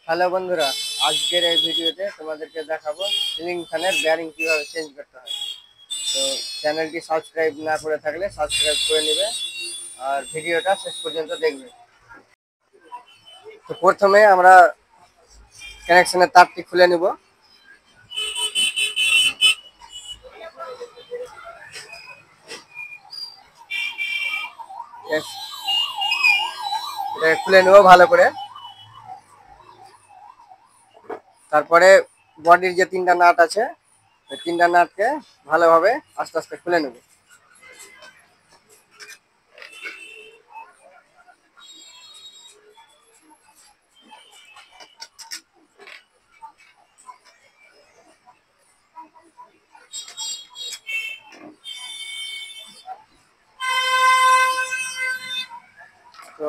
Hello বন্ধুরা, আজকের এই ভিডিওতে তোমাদেরকে দেখাবো সিলিং ফ্যানের বেয়ারিং কিভাবে চেঞ্জ করতে হয়। তো চ্যানেলটি সাবস্ক্রাইব না করে থাকলে সাবস্ক্রাইব করে নেবে আর ভিডিওটা শেষ পর্যন্ত দেখবে। তো প্রথমে আমরা কানেকশনের তারটি খুলে নিব। এটা খুলে নেব ভালো করে। তারপরে বডির যে তিনটা নাট আছে ওই তিনটা নাটকে ভালোভাবে আস্তে আস্তে খুলে নেব। তো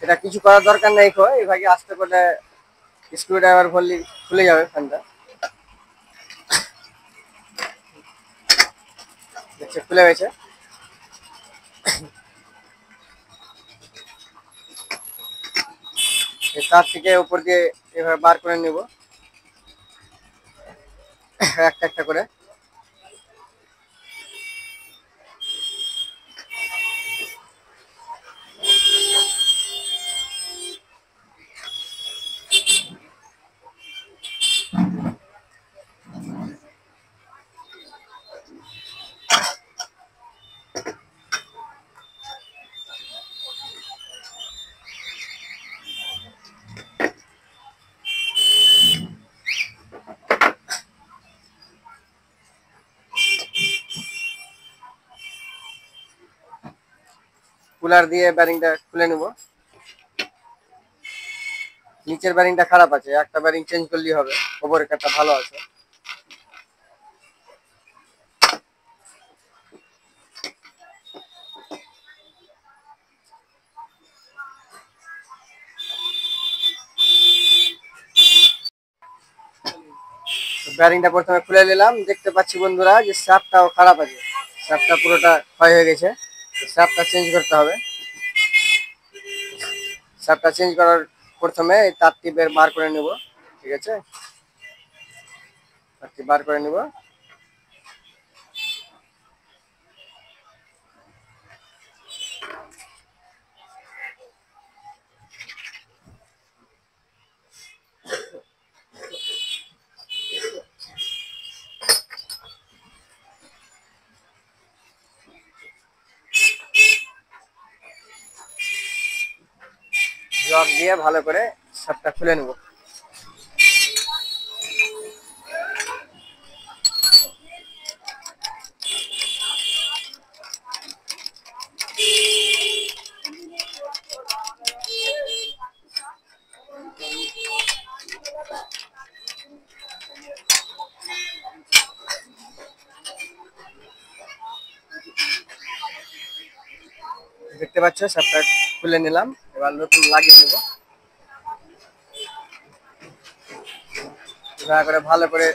এটা কিছু করার দরকার নেই, এইভাবে আস্তে করে স্ক্রু ড্রাইভার ভরলে খুলে যাবে ফ্যানটা। দেখছে খুলে গেছে। তার থেকে উপর দিয়ে এভাবে বার করে নেব একটা একটা করে। কুলার দিয়ে ব্যারিংটা খুলে নেব। নিচের ব্যারিংটা খারাপ আছে, একটা ব্যারিং চেঞ্জ করলেই হবে, ওপরের একটা ভালো আছে। ব্যারিংটা প্রথমে খুলে নিলাম। দেখতে পাচ্ছি বন্ধুরা যে শ্যাফটটাও খারাপ আছে, শ্যাফটটা পুরোটা ক্ষয় হয়ে গেছে। শ্যাফটটা চেঞ্জ করতে হবে। শ্যাফটটা চেঞ্জ করার প্রথমে এই তারটি বার করে নেব। ঠিক আছে, তারটি বার করে নেব। জগ দিয়ে ভালো করে শ্যাফটটা খুলে নেব। দেখতে পাচ্ছ শ্যাফটটা খুলে নিলাম। এবার নতুন লাগিয়ে নেব। এবার করে ভালো করে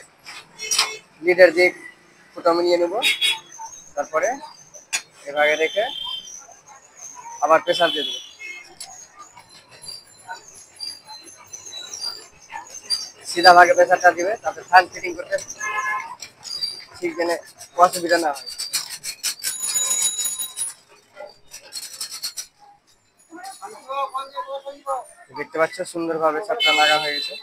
লিডের দিয়ে ফুটো নিয়ে নেব। তারপরে এভাবে রেখে আবার প্রেসার দিয়ে দেবো। সিধা ভাগে প্রেসারটা দিবে, তাতে ফ্যান ফিটিং করতে ঠিক জেনে অসুবিধা না হয়। দেখতে পাচ্ছ সুন্দরভাবে চাপটা লাগা হয়ে গেছে।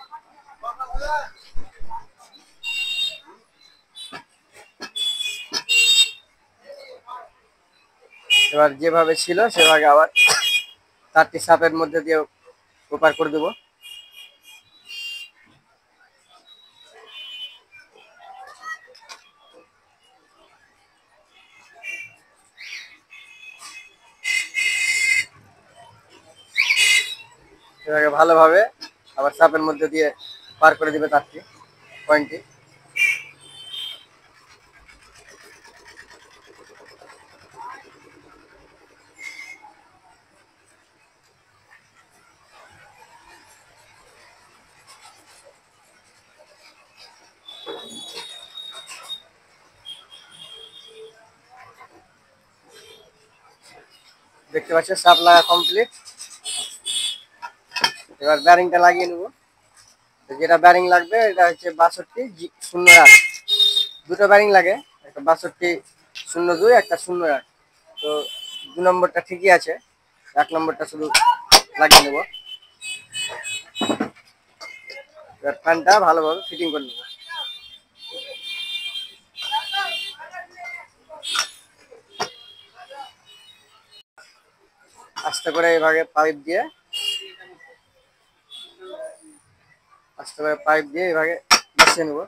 এবার যেভাবে ছিল সেভাবে আবার তারটি সাপের মধ্যে দিয়ে ওপার করে দেবো। এভাবে ভালোভাবে আবার সাপের মধ্যে দিয়ে পার করে দিবে তারটি পয়েন্টটি। দেখতে পাচ্ছ সাপ লাগা কমপ্লিট। এবার ব্যারিংটা লাগিয়ে নেবো। তো যেটা ব্যারিং লাগবে এটা হচ্ছে 6208। দুটো ব্যারিং লাগে, একটা 6202, একটা 08। তো 2 নম্বরটা ঠিকই আছে, 1 নম্বরটা শুধু লাগিয়ে নেবো। এবার ফ্যানটা ভালোভাবে ফিটিং করে নেবো। আস্তে করে এইভাবে পাইপ দিয়ে এইভাবে বসিয়ে নেবো।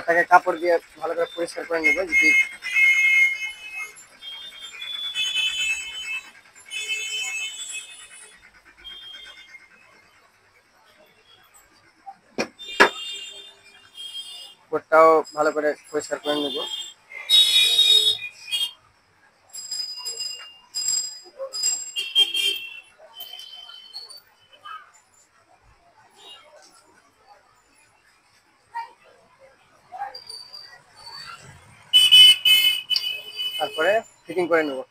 তাকে কাপড় দিয়ে ভালো করে পরিষ্কার করে নেবো। যদি উপরটাও ভালো করে পরিষ্কার করে নেবো। তারপরে ফিটিং করে নেবো।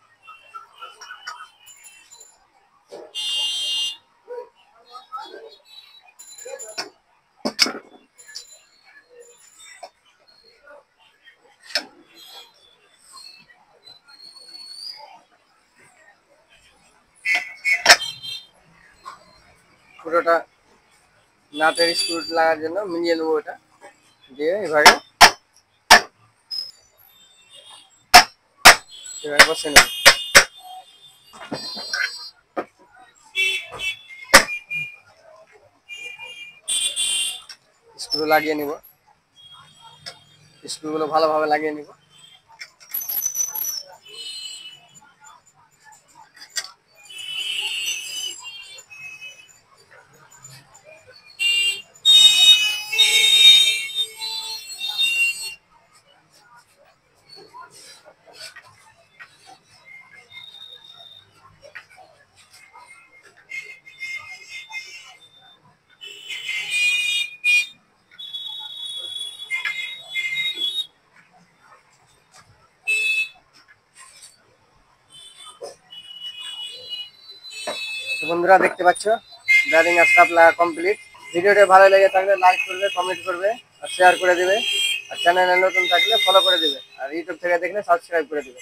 পুরোটা নাটের স্ক্রু লাগার জন্য মিলিয়ে নেবো, ওটা দিয়ে এভাবে বসে নেবো। স্ক্রু লাগিয়ে নিব, স্ক্রুগুলো ভালোভাবে লাগিয়ে নিব। তো বন্ধুরা দেখতে পাচ্ছ ব্যারিং আর স্টাফ লাগা কমপ্লিট। ভিডিওটা ভালো লেগে থাকলে লাইক করবে, কমেন্ট করবে আর শেয়ার করে দিবে। আর চ্যানেলে নতুন থাকলে ফলো করে দিবে, আর ইউটিউব থেকে দেখলে সাবস্ক্রাইব করে দিবে।